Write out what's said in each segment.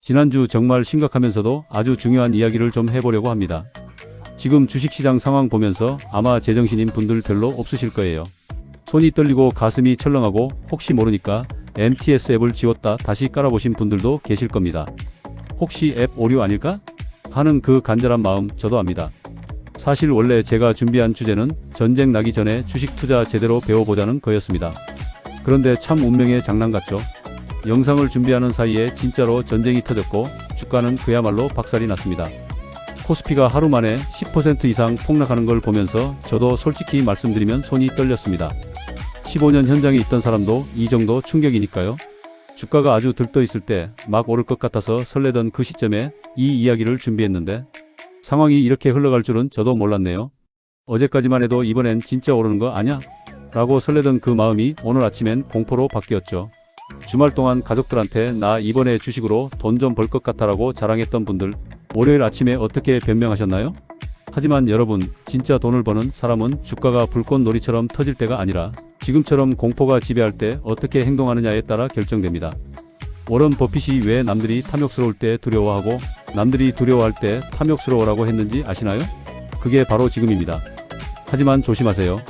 지난주 정말 심각하면서도 아주 중요한 이야기를 좀 해보려고 합니다. 지금 주식시장 상황 보면서 아마 제정신인 분들 별로 없으실 거예요. 손이 떨리고 가슴이 철렁하고 혹시 모르니까 MTS 앱을 지웠다 다시 깔아보신 분들도 계실 겁니다. 혹시 앱 오류 아닐까? 하는 그 간절한 마음 저도 압니다. 사실 원래 제가 준비한 주제는 전쟁 나기 전에 주식 투자 제대로 배워보자는 거였습니다. 그런데 참 운명의 장난 같죠? 영상을 준비하는 사이에 진짜로 전쟁이 터졌고 주가는 그야말로 박살이 났습니다. 코스피가 하루 만에 10% 이상 폭락하는 걸 보면서 저도 솔직히 말씀드리면 손이 떨렸습니다. 15년 현장에 있던 사람도 이 정도 충격이니까요. 주가가 아주 들떠 있을 때 막 오를 것 같아서 설레던 그 시점에 이 이야기를 준비했는데 상황이 이렇게 흘러갈 줄은 저도 몰랐네요. 어제까지만 해도 이번엔 진짜 오르는 거 아냐? 라고 설레던 그 마음이 오늘 아침엔 공포로 바뀌었죠. 주말 동안 가족들한테 나 이번에 주식으로 돈 좀 벌 것 같아라고 자랑했던 분들 월요일 아침에 어떻게 변명하셨나요? 하지만 여러분, 진짜 돈을 버는 사람은 주가가 불꽃놀이처럼 터질 때가 아니라 지금처럼 공포가 지배할 때 어떻게 행동하느냐에 따라 결정됩니다. 워런 버핏이 왜 남들이 탐욕스러울 때 두려워하고 남들이 두려워할 때 탐욕스러워라고 했는지 아시나요? 그게 바로 지금입니다. 하지만 조심하세요.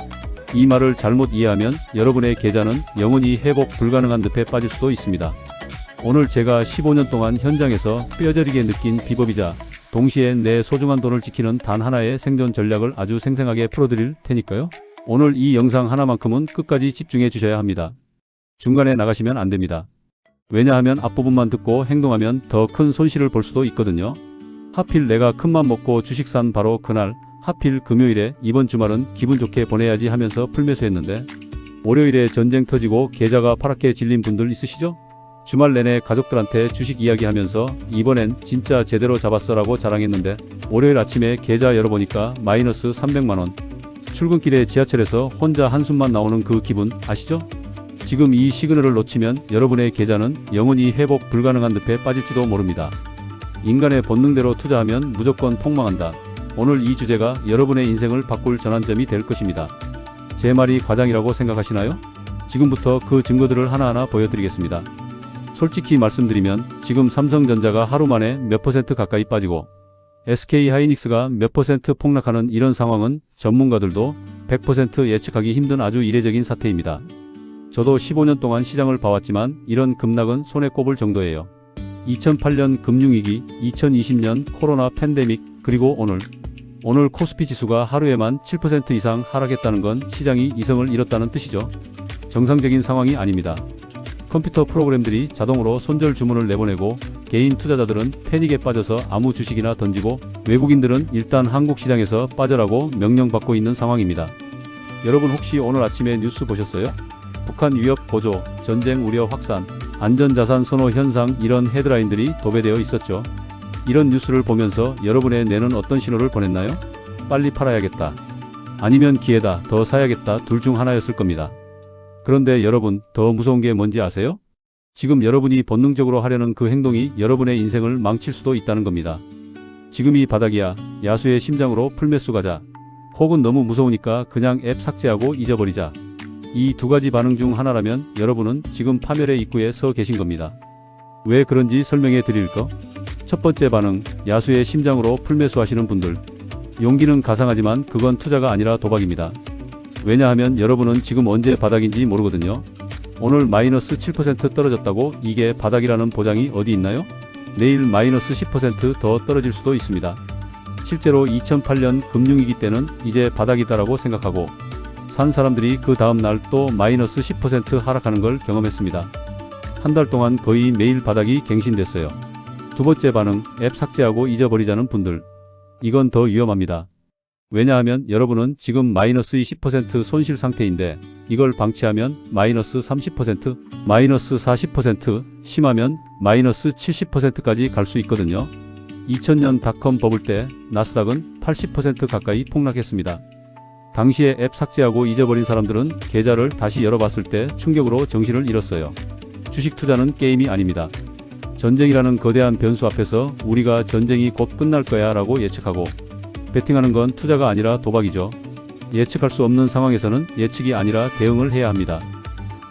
이 말을 잘못 이해하면 여러분의 계좌는 영원히 회복 불가능한 늪에 빠질 수도 있습니다. 오늘 제가 15년 동안 현장에서 뼈저리게 느낀 비법이자 동시에 내 소중한 돈을 지키는 단 하나의 생존 전략을 아주 생생하게 풀어드릴 테니까요. 오늘 이 영상 하나만큼은 끝까지 집중해 주셔야 합니다. 중간에 나가시면 안 됩니다. 왜냐하면 앞부분만 듣고 행동하면 더 큰 손실을 볼 수도 있거든요. 하필 내가 큰맘 먹고 주식 산 바로 그날 하필 금요일에 이번 주말은 기분 좋게 보내야지 하면서 풀매수했는데 월요일에 전쟁 터지고 계좌가 파랗게 질린 분들 있으시죠? 주말 내내 가족들한테 주식 이야기하면서 이번엔 진짜 제대로 잡았어 라고 자랑했는데 월요일 아침에 계좌 열어보니까 마이너스 300만원. 출근길에 지하철에서 혼자 한숨만 나오는 그 기분 아시죠? 지금 이 시그널을 놓치면 여러분의 계좌는 영원히 회복 불가능한 늪에 빠질지도 모릅니다. 인간의 본능대로 투자하면 무조건 폭망한다. 오늘 이 주제가 여러분의 인생을 바꿀 전환점이 될 것입니다. 제 말이 과장이라고 생각하시나요? 지금부터 그 증거들을 하나하나 보여드리겠습니다. 솔직히 말씀드리면 지금 삼성전자가 하루 만에 몇 퍼센트 가까이 빠지고 SK하이닉스가 몇 퍼센트 폭락하는 이런 상황은 전문가들도 100% 예측하기 힘든 아주 이례적인 사태입니다. 저도 15년 동안 시장을 봐왔지만 이런 급락은 손에 꼽을 정도예요. 2008년 금융위기, 2020년 코로나 팬데믹, 그리고 오늘 코스피 지수가 하루에만 7% 이상 하락했다는 건 시장이 이성을 잃었다는 뜻이죠. 정상적인 상황이 아닙니다. 컴퓨터 프로그램들이 자동으로 손절 주문을 내보내고 개인 투자자들은 패닉에 빠져서 아무 주식이나 던지고 외국인들은 일단 한국 시장에서 빠져라고 명령받고 있는 상황입니다. 여러분 혹시 오늘 아침에 뉴스 보셨어요? 북한 위협 고조, 전쟁 우려 확산, 안전자산 선호 현상 이런 헤드라인들이 도배되어 있었죠. 이런 뉴스를 보면서 여러분의 뇌는 어떤 신호를 보냈나요? 빨리 팔아야겠다. 아니면 기회다, 더 사야겠다 둘 중 하나였을 겁니다. 그런데 여러분, 더 무서운 게 뭔지 아세요? 지금 여러분이 본능적으로 하려는 그 행동이 여러분의 인생을 망칠 수도 있다는 겁니다. 지금이 바닥이야. 야수의 심장으로 풀매수 가자. 혹은 너무 무서우니까 그냥 앱 삭제하고 잊어버리자. 이 두 가지 반응 중 하나라면 여러분은 지금 파멸의 입구에 서 계신 겁니다. 왜 그런지 설명해 드릴 거. 첫 번째 반응, 야수의 심장으로 풀매수 하시는 분들. 용기는 가상하지만 그건 투자가 아니라 도박입니다. 왜냐하면 여러분은 지금 언제 바닥인지 모르거든요. 오늘 마이너스 7% 떨어졌다고 이게 바닥이라는 보장이 어디 있나요? 내일 마이너스 10% 더 떨어질 수도 있습니다. 실제로 2008년 금융위기 때는 이제 바닥이다라고 생각하고 산 사람들이 그 다음 날 또 마이너스 10% 하락하는 걸 경험했습니다. 한 달 동안 거의 매일 바닥이 갱신됐어요. 두 번째 반응, 앱 삭제하고 잊어버리자는 분들. 이건 더 위험합니다. 왜냐하면 여러분은 지금 마이너스 20% 손실 상태인데 이걸 방치하면 마이너스 30%, 마이너스 40%, 심하면 마이너스 70%까지 갈 수 있거든요. 2000년 닷컴 버블 때 나스닥은 80% 가까이 폭락했습니다. 당시에 앱 삭제하고 잊어버린 사람들은 계좌를 다시 열어봤을 때 충격으로 정신을 잃었어요. 주식 투자는 게임이 아닙니다. 전쟁이라는 거대한 변수 앞에서 우리가 전쟁이 곧 끝날 거야 라고 예측하고 베팅하는 건 투자가 아니라 도박이죠. 예측할 수 없는 상황에서는 예측이 아니라 대응을 해야 합니다.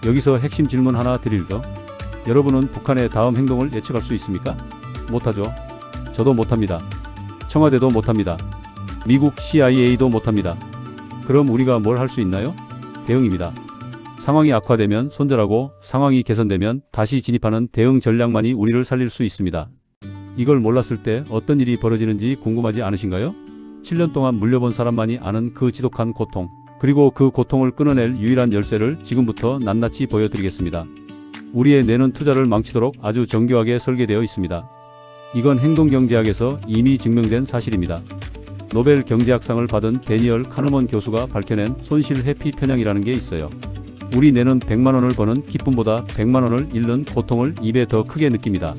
여기서 핵심 질문 하나 드릴 거. 여러분은 북한의 다음 행동을 예측할 수 있습니까? 못하죠. 저도 못합니다. 청와대도 못합니다. 미국 CIA도 못합니다. 그럼 우리가 뭘 할 수 있나요? 대응입니다. 상황이 악화되면 손절하고 상황이 개선되면 다시 진입하는 대응 전략만이 우리를 살릴 수 있습니다. 이걸 몰랐을 때 어떤 일이 벌어지는지 궁금하지 않으신가요? 7년 동안 물려본 사람만이 아는 그 지독한 고통, 그리고 그 고통을 끊어낼 유일한 열쇠를 지금부터 낱낱이 보여드리겠습니다. 우리의 뇌는 투자를 망치도록 아주 정교하게 설계되어 있습니다. 이건 행동경제학에서 이미 증명된 사실입니다. 노벨 경제학상을 받은 데니얼 카너먼 교수가 밝혀낸 손실 회피 편향이라는 게 있어요. 우리 뇌는 100만 원을 버는 기쁨보다 100만 원을 잃는 고통을 2배 더 크게 느낍니다.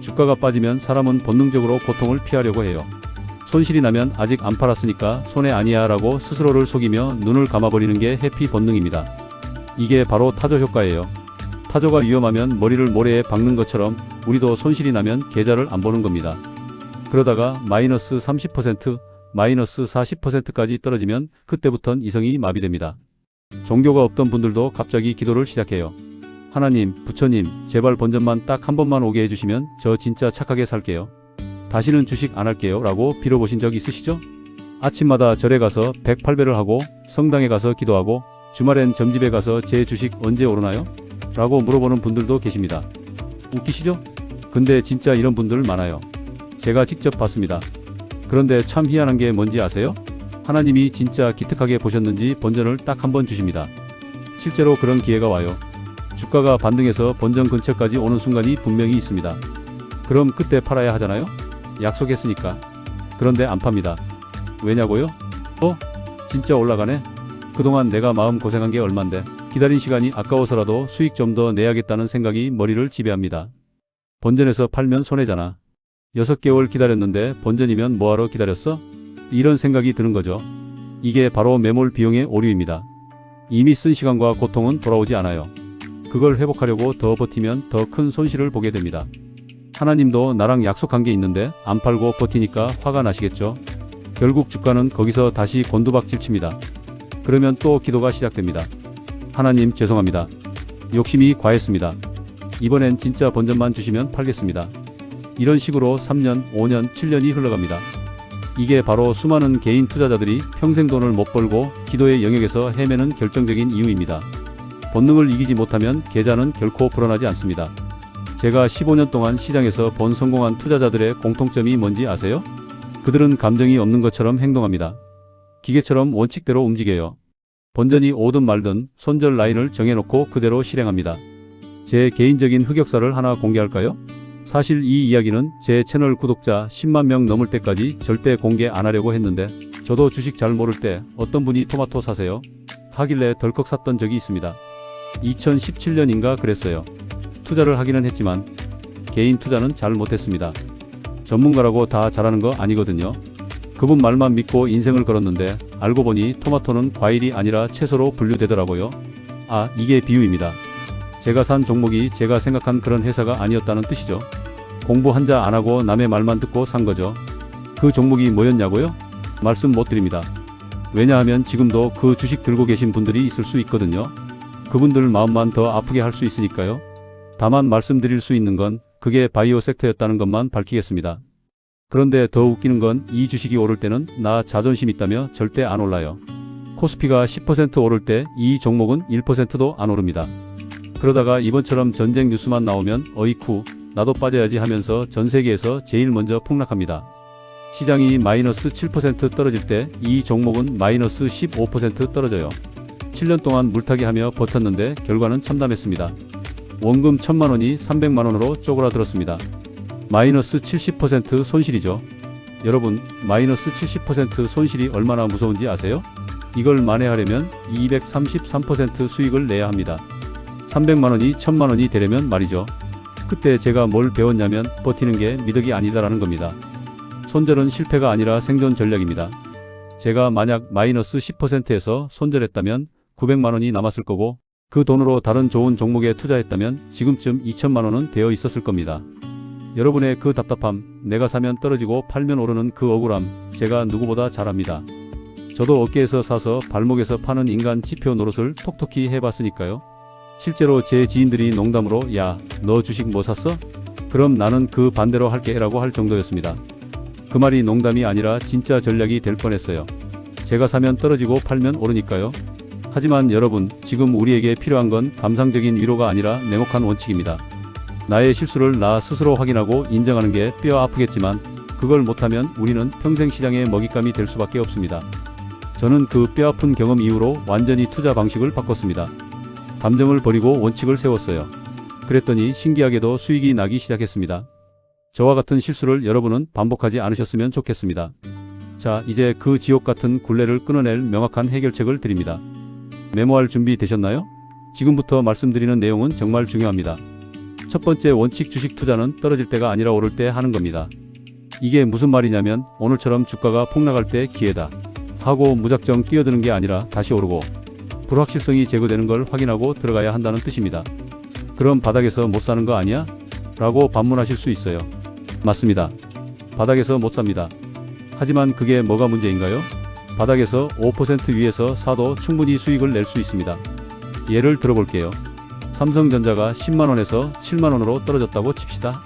주가가 빠지면 사람은 본능적으로 고통을 피하려고 해요. 손실이 나면 아직 안 팔았으니까 손해 아니야 라고 스스로를 속이며 눈을 감아버리는 게 회피 본능입니다. 이게 바로 타조 효과예요. 타조가 위험하면 머리를 모래에 박는 것처럼 우리도 손실이 나면 계좌를 안 보는 겁니다. 그러다가 마이너스 30%, 마이너스 40%까지 떨어지면 그때부턴 이성이 마비됩니다. 종교가 없던 분들도 갑자기 기도를 시작해요. 하나님, 부처님, 제발 본전만 딱 한 번만 오게 해주시면 저 진짜 착하게 살게요. 다시는 주식 안 할게요 라고 빌어보신 적 있으시죠? 아침마다 절에 가서 108배를 하고 성당에 가서 기도하고 주말엔 점집에 가서 제 주식 언제 오르나요? 라고 물어보는 분들도 계십니다. 웃기시죠? 근데 진짜 이런 분들 많아요. 제가 직접 봤습니다. 그런데 참 희한한 게 뭔지 아세요? 하나님이 진짜 기특하게 보셨는지 본전을 딱 한 번 주십니다. 실제로 그런 기회가 와요. 주가가 반등해서 본전 근처까지 오는 순간이 분명히 있습니다. 그럼 그때 팔아야 하잖아요? 약속했으니까. 그런데 안 팝니다. 왜냐고요? 진짜 올라가네? 그동안 내가 마음 고생한 게 얼만데 기다린 시간이 아까워서라도 수익 좀 더 내야겠다는 생각이 머리를 지배합니다. 본전에서 팔면 손해잖아. 6개월 기다렸는데 본전이면 뭐하러 기다렸어? 이런 생각이 드는 거죠. 이게 바로 매몰 비용의 오류입니다. 이미 쓴 시간과 고통은 돌아오지 않아요. 그걸 회복하려고 더 버티면 더 큰 손실을 보게 됩니다. 하나님도 나랑 약속한 게 있는데 안 팔고 버티니까 화가 나시겠죠? 결국 주가는 거기서 다시 곤두박질 칩니다. 그러면 또 기도가 시작됩니다. 하나님 죄송합니다. 욕심이 과했습니다. 이번엔 진짜 본전만 주시면 팔겠습니다. 이런 식으로 3년, 5년, 7년이 흘러갑니다. 이게 바로 수많은 개인 투자자들이 평생 돈을 못 벌고 기도의 영역에서 헤매는 결정적인 이유입니다. 본능을 이기지 못하면 계좌는 결코 불어나지 않습니다. 제가 15년 동안 시장에서 본 성공한 투자자들의 공통점이 뭔지 아세요? 그들은 감정이 없는 것처럼 행동합니다. 기계처럼 원칙대로 움직여요. 본전이 오든 말든 손절 라인을 정해놓고 그대로 실행합니다. 제 개인적인 흑역사를 하나 공개할까요? 사실 이 이야기는 제 채널 구독자 10만 명 넘을 때까지 절대 공개 안 하려고 했는데 저도 주식 잘 모를 때 어떤 분이 토마토 사세요? 하길래 덜컥 샀던 적이 있습니다. 2017년인가 그랬어요. 투자를 하기는 했지만 개인 투자는 잘 못했습니다. 전문가라고 다 잘하는 거 아니거든요. 그분 말만 믿고 인생을 걸었는데 알고 보니 토마토는 과일이 아니라 채소로 분류되더라고요. 이게 비유입니다. 제가 산 종목이 제가 생각한 그런 회사가 아니었다는 뜻이죠. 공부 한자 안 하고 남의 말만 듣고 산 거죠. 그 종목이 뭐였냐고요? 말씀 못 드립니다. 왜냐하면 지금도 그 주식 들고 계신 분들이 있을 수 있거든요. 그분들 마음만 더 아프게 할 수 있으니까요. 다만 말씀드릴 수 있는 건 그게 바이오 섹터였다는 것만 밝히겠습니다. 그런데 더 웃기는 건 이 주식이 오를 때는 나 자존심 있다며 절대 안 올라요. 코스피가 10% 오를 때 이 종목은 1%도 안 오릅니다. 그러다가 이번처럼 전쟁 뉴스만 나오면 어이쿠 나도 빠져야지 하면서 전 세계에서 제일 먼저 폭락합니다. 시장이 마이너스 7% 떨어질 때 이 종목은 마이너스 15% 떨어져요. 7년 동안 물타기 하며 버텼는데 결과는 참담했습니다. 원금 1000만원이 300만원으로 쪼그라들었습니다. 마이너스 70% 손실이죠. 여러분, 마이너스 70% 손실이 얼마나 무서운지 아세요? 이걸 만회하려면 233% 수익을 내야 합니다. 300만원이 1000만원이 되려면 말이죠. 그때 제가 뭘 배웠냐면 버티는 게 미덕이 아니다라는 겁니다. 손절은 실패가 아니라 생존 전략입니다. 제가 만약 마이너스 10%에서 손절했다면 900만원이 남았을 거고 그 돈으로 다른 좋은 종목에 투자했다면 지금쯤 2000만원은 되어 있었을 겁니다. 여러분의 그 답답함, 내가 사면 떨어지고 팔면 오르는 그 억울함, 제가 누구보다 잘 압니다. 저도 어깨에서 사서 발목에서 파는 인간 지표 노릇을 톡톡히 해봤으니까요. 실제로 제 지인들이 농담으로 야, 너 주식 뭐 샀어? 그럼 나는 그 반대로 할게 라고 할 정도였습니다. 그 말이 농담이 아니라 진짜 전략이 될 뻔했어요. 제가 사면 떨어지고 팔면 오르니까요. 하지만 여러분, 지금 우리에게 필요한 건 감상적인 위로가 아니라 냉혹한 원칙입니다. 나의 실수를 나 스스로 확인하고 인정하는 게 뼈 아프겠지만 그걸 못하면 우리는 평생 시장의 먹잇감이 될 수밖에 없습니다. 저는 그 뼈아픈 경험 이후로 완전히 투자 방식을 바꿨습니다. 감정을 버리고 원칙을 세웠어요. 그랬더니 신기하게도 수익이 나기 시작했습니다. 저와 같은 실수를 여러분은 반복하지 않으셨으면 좋겠습니다. 자, 이제 그 지옥 같은 굴레를 끊어낼 명확한 해결책을 드립니다. 메모할 준비 되셨나요? 지금부터 말씀드리는 내용은 정말 중요합니다. 첫 번째 원칙, 주식 투자는 떨어질 때가 아니라 오를 때 하는 겁니다. 이게 무슨 말이냐면 오늘처럼 주가가 폭락할 때 기회다 하고 무작정 뛰어드는 게 아니라 다시 오르고 불확실성이 제거되는 걸 확인하고 들어가야 한다는 뜻입니다. 그럼 바닥에서 못 사는 거 아니야? 라고 반문하실 수 있어요. 맞습니다. 바닥에서 못 삽니다. 하지만 그게 뭐가 문제인가요? 바닥에서 5% 위에서 사도 충분히 수익을 낼 수 있습니다. 예를 들어볼게요. 삼성전자가 10만원에서 7만원으로 떨어졌다고 칩시다.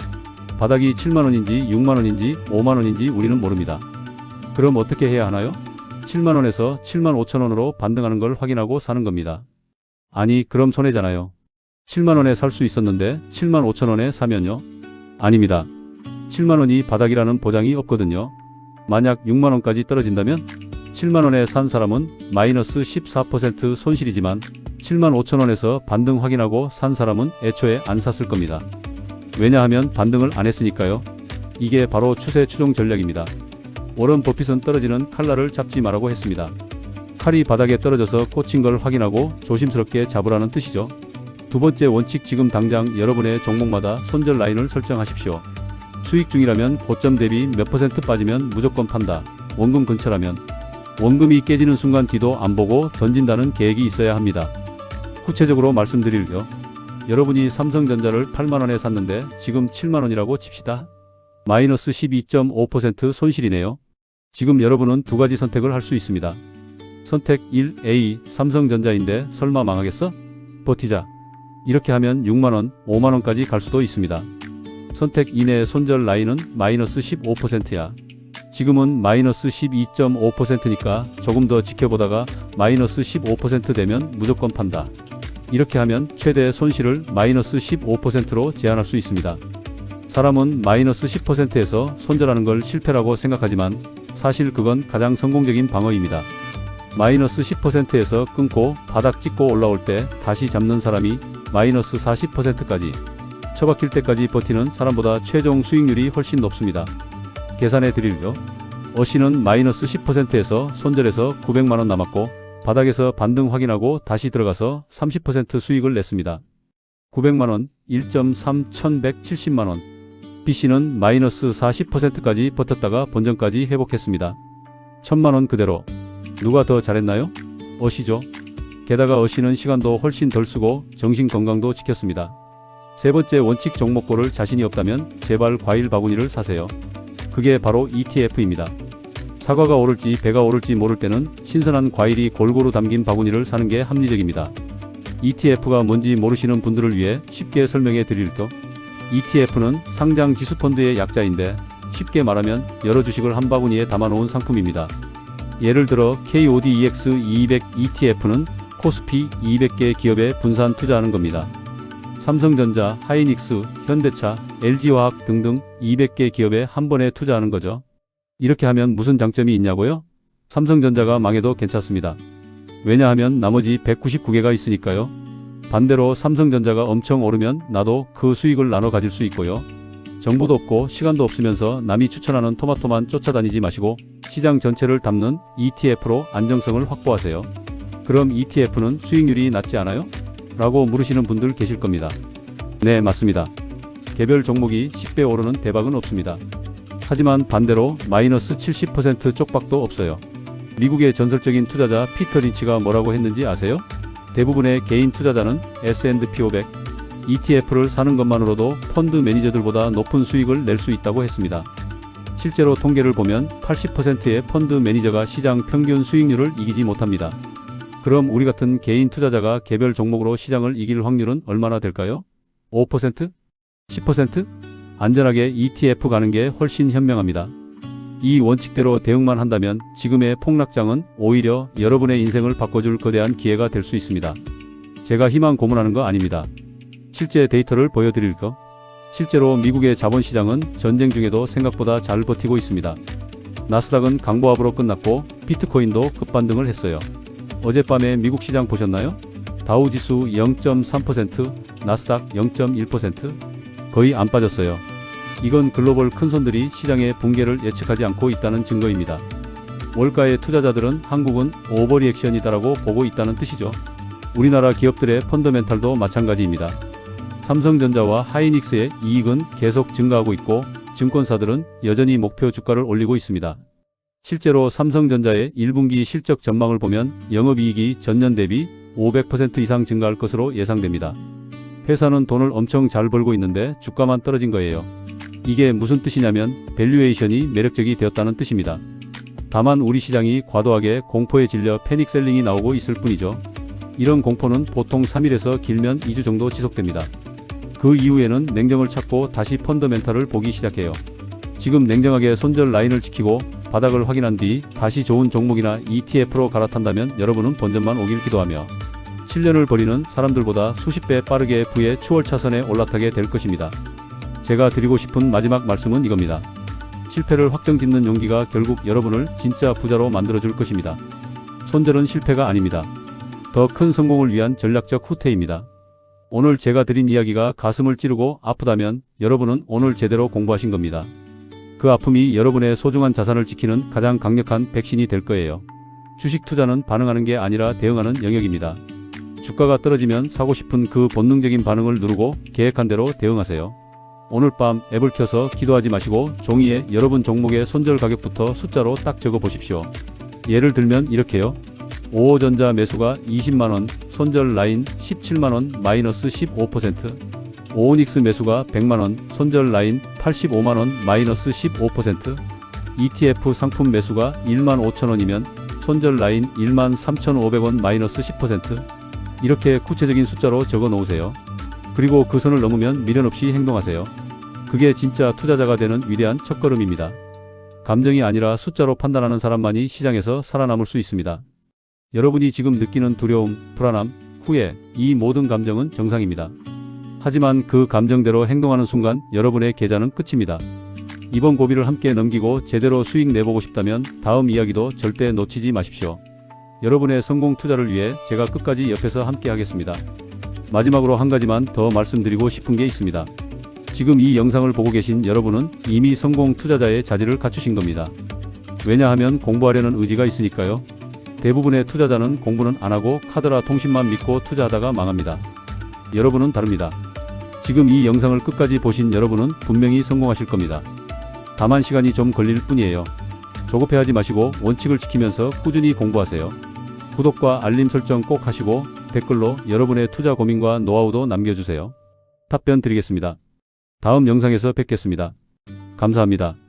바닥이 7만원인지 6만원인지 5만원인지 우리는 모릅니다. 그럼 어떻게 해야 하나요? 7만원에서 7만 5천원으로 반등하는 걸 확인하고 사는 겁니다. 아니, 그럼 손해잖아요. 7만원에 살 수 있었는데 7만 5천원에 사면요? 아닙니다. 7만원이 바닥이라는 보장이 없거든요. 만약 6만원까지 떨어진다면 7만원에 산 사람은 마이너스 14% 손실이지만 7만 5천원에서 반등 확인하고 산 사람은 애초에 안 샀을 겁니다. 왜냐하면 반등을 안 했으니까요. 이게 바로 추세 추종 전략입니다. 워런 버핏은 떨어지는 칼날을 잡지 말라고 했습니다. 칼이 바닥에 떨어져서 꽂힌 걸 확인하고 조심스럽게 잡으라는 뜻이죠. 두 번째 원칙, 지금 당장 여러분의 종목마다 손절 라인을 설정하십시오. 수익 중이라면 고점 대비 몇 퍼센트 빠지면 무조건 판다. 원금 근처라면 원금이 깨지는 순간 뒤도 안 보고 던진다는 계획이 있어야 합니다. 구체적으로 말씀드릴게요. 여러분이 삼성전자를 8만원에 샀는데 지금 7만원이라고 칩시다. 마이너스 12.5% 손실이네요. 지금 여러분은 두 가지 선택을 할 수 있습니다. 선택 1, A, 삼성전자인데 설마 망하겠어? 버티자. 이렇게 하면 6만원, 5만원까지 갈 수도 있습니다. 선택 2의 손절 라인은 마이너스 15%야. 지금은 마이너스 12.5%니까 조금 더 지켜보다가 마이너스 15% 되면 무조건 판다. 이렇게 하면 최대 손실을 마이너스 15%로 제한할 수 있습니다. 사람은 마이너스 10%에서 손절하는 걸 실패라고 생각하지만 사실 그건 가장 성공적인 방어입니다. 마이너스 10%에서 끊고 바닥 찍고 올라올 때 다시 잡는 사람이 마이너스 40%까지 처박힐 때까지 버티는 사람보다 최종 수익률이 훨씬 높습니다. 계산해 드릴게요. 어시는 마이너스 10%에서 손절해서 900만원 남았고 바닥에서 반등 확인하고 다시 들어가서 30% 수익을 냈습니다. 900만원, 1.3170만원. B씨는 마이너스 40%까지 버텼다가 본전까지 회복했습니다. 1000만원 그대로. 누가 더 잘했나요? 어시죠. 게다가 어시는 시간도 훨씬 덜 쓰고 정신 건강도 지켰습니다. 세 번째 원칙, 종목고를 자신이 없다면 제발 과일 바구니를 사세요. 그게 바로 ETF입니다. 사과가 오를지 배가 오를지 모를 때는 신선한 과일이 골고루 담긴 바구니를 사는 게 합리적입니다. ETF가 뭔지 모르시는 분들을 위해 쉽게 설명해 드릴게요. ETF는 상장 지수펀드의 약자인데 쉽게 말하면 여러 주식을 한 바구니에 담아놓은 상품입니다. 예를 들어 KODEX 200 ETF는 코스피 200개 기업에 분산 투자하는 겁니다. 삼성전자, 하이닉스, 현대차, LG화학 등등 200개 기업에 한 번에 투자하는 거죠. 이렇게 하면 무슨 장점이 있냐고요? 삼성전자가 망해도 괜찮습니다. 왜냐하면 나머지 199개가 있으니까요. 반대로 삼성전자가 엄청 오르면 나도 그 수익을 나눠 가질 수 있고요. 정보도 없고 시간도 없으면서 남이 추천하는 토마토만 쫓아다니지 마시고 시장 전체를 담는 ETF로 안정성을 확보하세요. 그럼 ETF는 수익률이 낮지 않아요? 라고 물으시는 분들 계실 겁니다. 네, 맞습니다. 개별 종목이 10배 오르는 대박은 없습니다. 하지만 반대로 마이너스 70% 쪽박도 없어요. 미국의 전설적인 투자자 피터 린치가 뭐라고 했는지 아세요? 대부분의 개인 투자자는 S&P 500 ETF를 사는 것만으로도 펀드 매니저들보다 높은 수익을 낼 수 있다고 했습니다. 실제로 통계를 보면 80%의 펀드 매니저가 시장 평균 수익률을 이기지 못합니다. 그럼 우리 같은 개인 투자자가 개별 종목으로 시장을 이길 확률은 얼마나 될까요? 5%? 10%? 안전하게 ETF 가는 게 훨씬 현명합니다. 이 원칙대로 대응만 한다면 지금의 폭락장은 오히려 여러분의 인생을 바꿔줄 거대한 기회가 될 수 있습니다. 제가 희망 고문하는 거 아닙니다. 실제 데이터를 보여드릴 거. 실제로 미국의 자본시장은 전쟁 중에도 생각보다 잘 버티고 있습니다. 나스닥은 강보합으로 끝났고 비트코인도 급반등을 했어요. 어젯밤에 미국 시장 보셨나요? 다우지수 0.3%, 나스닥 0.1%? 거의 안 빠졌어요. 이건 글로벌 큰손들이 시장의 붕괴를 예측하지 않고 있다는 증거입니다. 월가의 투자자들은 한국은 오버리액션이다라고 보고 있다는 뜻이죠. 우리나라 기업들의 펀더멘탈도 마찬가지입니다. 삼성전자와 하이닉스의 이익은 계속 증가하고 있고 증권사들은 여전히 목표 주가를 올리고 있습니다. 실제로 삼성전자의 1분기 실적 전망을 보면 영업이익이 전년 대비 500% 이상 증가할 것으로 예상됩니다. 회사는 돈을 엄청 잘 벌고 있는데 주가만 떨어진 거예요. 이게 무슨 뜻이냐면 밸류에이션이 매력적이 되었다는 뜻입니다. 다만 우리 시장이 과도하게 공포에 질려 패닉셀링이 나오고 있을 뿐이죠. 이런 공포는 보통 3일에서 길면 2주 정도 지속됩니다. 그 이후에는 냉정을 찾고 다시 펀더멘탈을 보기 시작해요. 지금 냉정하게 손절 라인을 지키고 바닥을 확인한 뒤 다시 좋은 종목이나 ETF로 갈아탄다면 여러분은 본전만 오길 기도하며 7년을 버리는 사람들보다 수십 배 빠르게 부의 추월차선에 올라타게 될 것입니다. 제가 드리고 싶은 마지막 말씀은 이겁니다. 실패를 확정짓는 용기가 결국 여러분을 진짜 부자로 만들어줄 것입니다. 손절은 실패가 아닙니다. 더 큰 성공을 위한 전략적 후퇴입니다. 오늘 제가 드린 이야기가 가슴을 찌르고 아프다면 여러분은 오늘 제대로 공부하신 겁니다. 그 아픔이 여러분의 소중한 자산을 지키는 가장 강력한 백신이 될 거예요. 주식 투자는 반응하는 게 아니라 대응하는 영역입니다. 주가가 떨어지면 사고 싶은 그 본능적인 반응을 누르고 계획한 대로 대응하세요. 오늘 밤 앱을 켜서 기도하지 마시고 종이에 여러분 종목의 손절 가격부터 숫자로 딱 적어 보십시오. 예를 들면 이렇게요. 오호전자 매수가 20만원, 손절 라인 17만원 마이너스 15%, 오오닉스 매수가 100만원, 손절 라인 85만원 마이너스 15%, ETF 상품 매수가 15,000원이면 손절 라인 13,500원 마이너스 10%, 이렇게 구체적인 숫자로 적어 놓으세요. 그리고 그 선을 넘으면 미련 없이 행동하세요. 그게 진짜 투자자가 되는 위대한 첫걸음입니다. 감정이 아니라 숫자로 판단하는 사람만이 시장에서 살아남을 수 있습니다. 여러분이 지금 느끼는 두려움, 불안함, 후회, 이 모든 감정은 정상입니다. 하지만 그 감정대로 행동하는 순간 여러분의 계좌는 끝입니다. 이번 고비를 함께 넘기고 제대로 수익 내보고 싶다면 다음 이야기도 절대 놓치지 마십시오. 여러분의 성공 투자를 위해 제가 끝까지 옆에서 함께 하겠습니다. 마지막으로 한 가지만 더 말씀드리고 싶은 게 있습니다. 지금 이 영상을 보고 계신 여러분은 이미 성공 투자자의 자질을 갖추신 겁니다. 왜냐하면 공부하려는 의지가 있으니까요. 대부분의 투자자는 공부는 안 하고 카드라 통신만 믿고 투자하다가 망합니다. 여러분은 다릅니다. 지금 이 영상을 끝까지 보신 여러분은 분명히 성공하실 겁니다. 다만 시간이 좀 걸릴 뿐이에요. 조급해하지 마시고 원칙을 지키면서 꾸준히 공부하세요. 구독과 알림 설정 꼭 하시고 댓글로 여러분의 투자 고민과 노하우도 남겨주세요. 답변 드리겠습니다. 다음 영상에서 뵙겠습니다. 감사합니다.